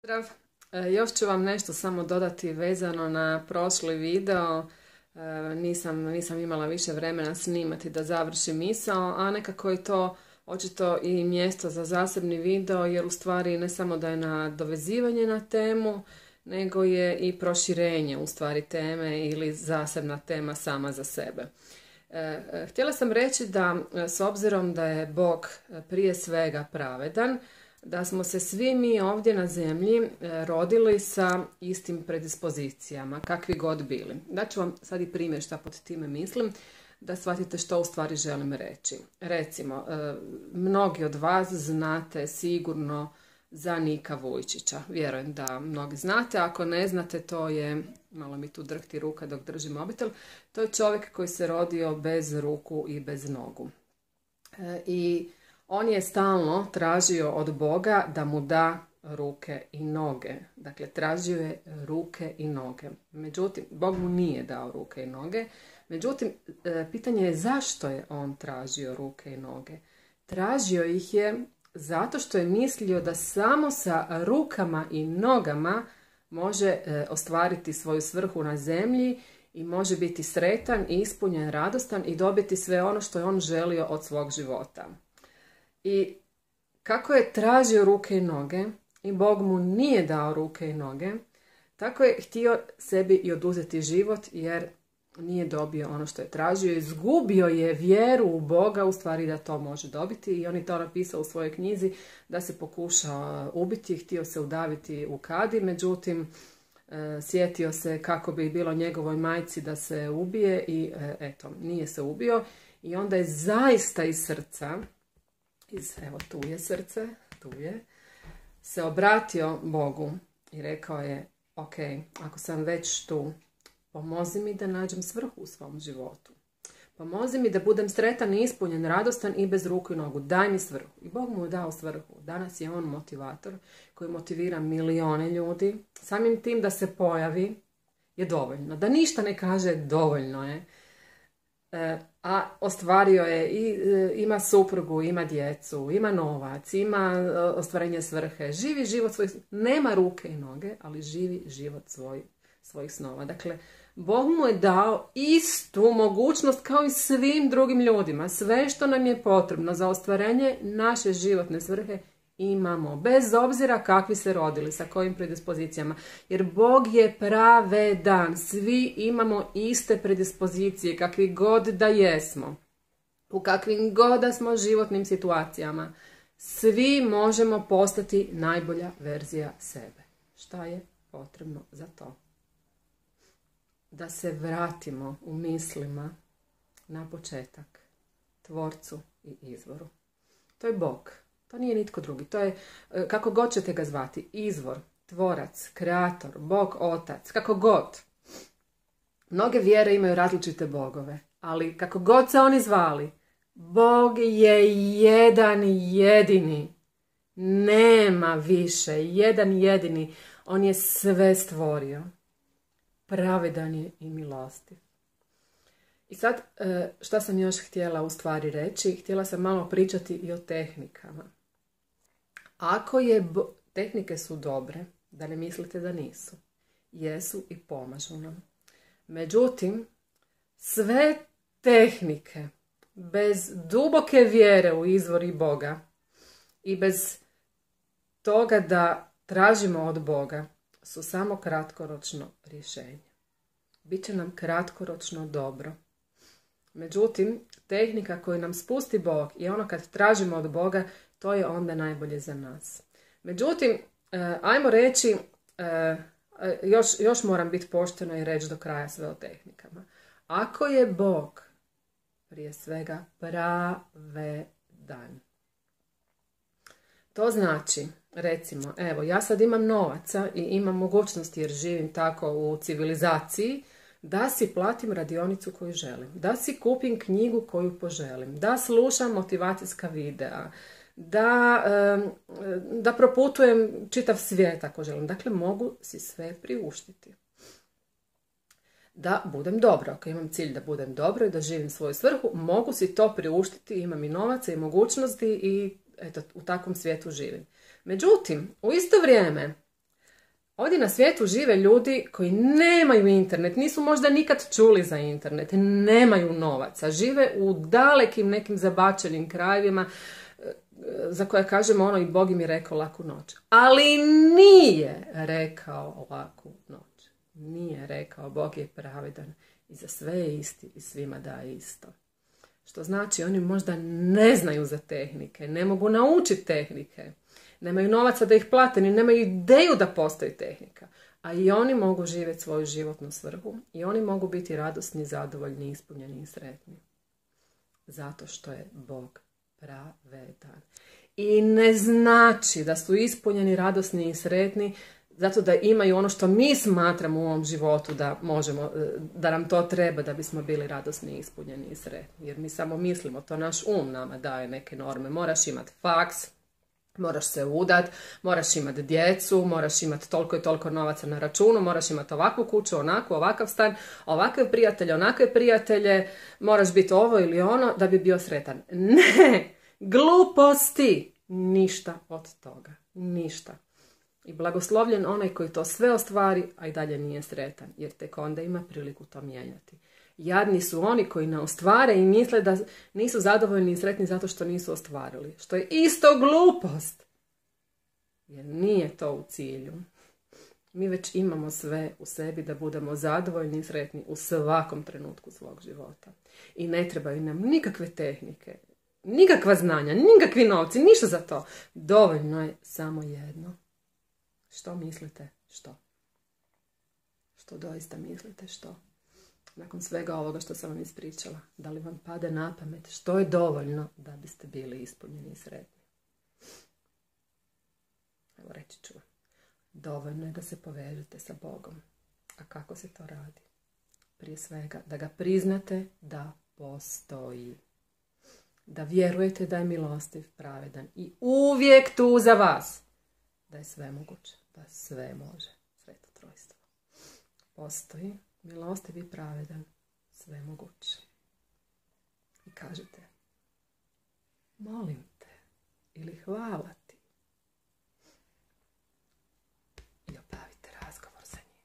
Pozdrav! Još ću vam nešto samo dodati vezano na prošli video. Nisam imala više vremena snimati da završim misao, a nekako je to očito i mjesto za zasebni video, jer u stvari ne samo da je nadovezivanje na temu, nego je i proširenje u stvari teme ili zasebna tema sama za sebe. Htjela sam reći da s obzirom da je Bog prije svega pravedan, da smo se svi mi ovdje na zemlji rodili sa istim predispozicijama, kakvi god bili. Daću vam sad i primjer šta pod time mislim, da shvatite što u stvari želim reći. Recimo, mnogi od vas znate sigurno za Nika Vujčića. Vjerujem da mnogi znate, ako ne znate, to je, malo mi tu drhti ruka dok držim mobitel, to je čovjek koji se rodio bez ruku i bez nogu. I on je stalno tražio od Boga da mu da ruke i noge. Dakle, tražio je ruke i noge. Međutim, Bog mu nije dao ruke i noge. Međutim, pitanje je zašto je on tražio ruke i noge. Tražio ih je zato što je mislio da samo sa rukama i nogama može ostvariti svoju svrhu na zemlji i može biti sretan, ispunjen, radostan i dobiti sve ono što je on želio od svog života. I kako je tražio ruke i noge i Bog mu nije dao ruke i noge, tako je htio sebi i oduzeti život jer nije dobio ono što je tražio. Izgubio je vjeru u Boga, u stvari da to može dobiti, i on je to napisao u svojoj knjizi, da se pokušao ubiti, htio se udaviti u kadi, međutim sjetio se kako bi bilo njegovoj majci da se ubije i eto, nije se ubio. I onda je zaista iz srca, evo tu je srce, tu je, se obratio Bogu i rekao je: ok, ako sam već tu, pomozi mi da nađem svrhu u svom životu. Pomozi mi da budem sretan i ispunjen, radostan i bez ruku i nogu. Daj mi svrhu. I Bog mu je dao svrhu. Danas je on motivator koji motivira milione ljudi. Samim tim da se pojavi je dovoljno. Da ništa ne kaže, dovoljno je. A ostvario je i ima suprugu, ima djecu, ima novac, ima ostvarenje svrhe, živi život svojih, nema ruke i noge, ali živi život svojih snova. Dakle, Bog mu je dao istu mogućnost kao i svim drugim ljudima. Sve što nam je potrebno za ostvarenje naše životne svrhe imamo, bez obzira kakvi se rodili, sa kojim predispozicijama. Jer Bog je pravedan, svi imamo iste predispozicije, kakvi god da jesmo, u kakvim god da smo životnim situacijama. Svi možemo postati najbolja verzija sebe. Šta je potrebno za to? Da se vratimo u mislima na početak, tvorcu i izvoru. To je Bog. To nije nitko drugi. To je, kako god ćete ga zvati, izvor, tvorac, kreator, Bog, otac, kako god. Mnoge vjere imaju različite bogove, ali kako god se oni zvali, Bog je jedan jedini. Nema više, jedan jedini. On je sve stvorio. Pravedan je i milostiv. I sad, šta sam još htjela u stvari reći? Htjela sam malo pričati i o tehnikama. Tehnike su dobre, da ne mislite da nisu. Jesu i pomažu nam. Međutim, sve tehnike bez duboke vjere u izvor i Boga i bez toga da tražimo od Boga su samo kratkoročno rješenje. Biće nam kratkoročno dobro. Međutim, tehnika koju nam spusti Bog i ono kad tražimo od Boga, to je onda najbolje za nas. Međutim, ajmo reći, još moram biti poštena i reći do kraja sve o tehnikama. Ako je Bog prije svega pravedan, to znači, recimo, evo, ja sad imam novaca i imam mogućnosti jer živim tako u civilizaciji, da si platim radionicu koju želim, da si kupim knjigu koju poželim, da slušam motivacijska videa, da proputujem čitav svijet ako želim. Dakle, mogu si sve priuštiti. Da budem dobro. Ako imam cilj da budem dobro i da živim svoju svrhu, mogu si to priuštiti, imam i novaca i mogućnosti i eto, u takvom svijetu živim. Međutim, u isto vrijeme, Ovdje na svijetu žive ljudi koji nemaju internet, nisu možda nikad čuli za internet, nemaju novaca, žive u dalekim nekim zabačenim krajevima za koje kažemo ono i Bog im je rekao laku noć. Ali nije rekao laku noć. Nije rekao Bog je pravedan i za sve je isti i svima daje isto. Što znači oni možda ne znaju za tehnike, ne mogu naučiti tehnike, nemaju novaca da ih plate, ni nemaju ideju da postoji tehnika. A i oni mogu živjeti svoju životnu svrhu i oni mogu biti radosni, zadovoljni, ispunjeni i sretni. Zato što je Bog pravedan. I ne znači da su ispunjeni, radosni i sretni zato da imaju ono što mi smatramo u ovom životu da možemo, da nam to treba da bismo bili radosni, ispunjeni i sretni. Jer mi samo mislimo, to naš nama daje neke norme. Moraš imati faks, moraš se udat, moraš imati djecu, moraš imati toliko i toliko novaca na računu, moraš imati ovakvu kuću, onakvu, ovakav stan, ovakve prijatelje, onakve prijatelje, moraš biti ovo ili ono da bi bio sretan. Ne! Gluposti! Ništa od toga. Ništa. I blagoslovljen onaj koji to sve ostvari, a i dalje nije sretan, jer tek onda ima priliku to mijenjati. Jadni su oni koji ne ostvare i misle da nisu zadovoljni i sretni zato što nisu ostvarili. Što je isto glupost. Jer nije to u cilju. Mi već imamo sve u sebi da budemo zadovoljni i sretni u svakom trenutku svog života. I ne trebaju nam nikakve tehnike, nikakva znanja, nikakvi novci, ništa za to. Dovoljno je samo jedno. Što mislite? Što? Što doista mislite? Što? Nakon svega ovoga što sam vam ispričala, da li vam pade na pamet što je dovoljno da biste bili ispunjeni i sretni? Evo reći ću vam. Dovoljno je da se povežete sa Bogom. A kako se to radi? Prije svega da ga priznate da postoji. Da vjerujete da je milostiv, pravedan i uvijek tu za vas. Da je sve moguće, da sve može. Sveto trojstvo. Postoji milostiv i pravedan, sve moguće. I kažete, molim te ili hvala ti. I obavite razgovor sa njim.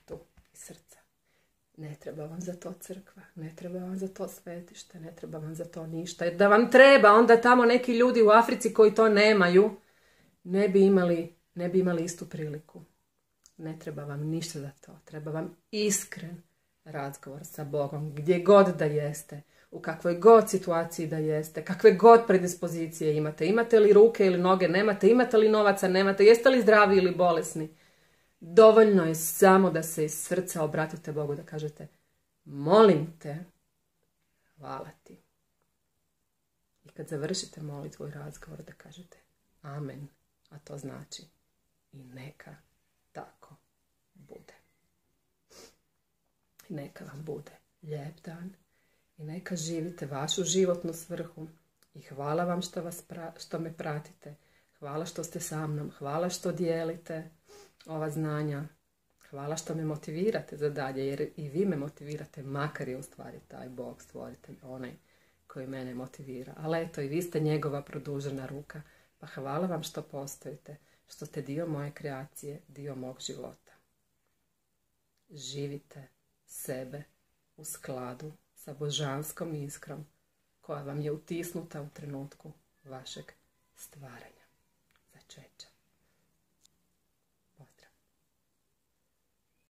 Tu, iz srca. Ne treba vam za to crkva, ne treba vam za to svetište, ne treba vam za to ništa. Jer da vam treba, onda tamo neki ljudi u Africi koji to nemaju, ne bi imali istu priliku. Ne treba vam ništa za to. Treba vam iskren razgovor sa Bogom. Gdje god da jeste. U kakvoj god situaciji da jeste. Kakve god predispozicije imate. Imate li ruke ili noge? Nemate. Imate li novaca? Nemate. Jeste li zdravi ili bolesni? Dovoljno je samo da se iz srca obratite Bogu. Da kažete, molim te, hvala ti. I kad završite molitvu i razgovor da kažete, amen. A to znači i neka tako bude. I neka vam bude lijep dan i neka živite vašu životnu svrhu i hvala vam što me pratite. Hvala što ste sa mnom, hvala što dijelite ova znanja. Hvala što me motivirate za dalje, jer i vi me motivirate, makar je u stvari taj Bog, stvoritelj, onaj koji mene motivira. Ali eto, i vi ste njegova produžena ruka. Pa hvala vam što postojite, što ste dio moje kreacije, dio mog života. Živite sebe u skladu sa božanskom iskrom koja vam je utisnuta u trenutku vašeg stvaranja. Začeća.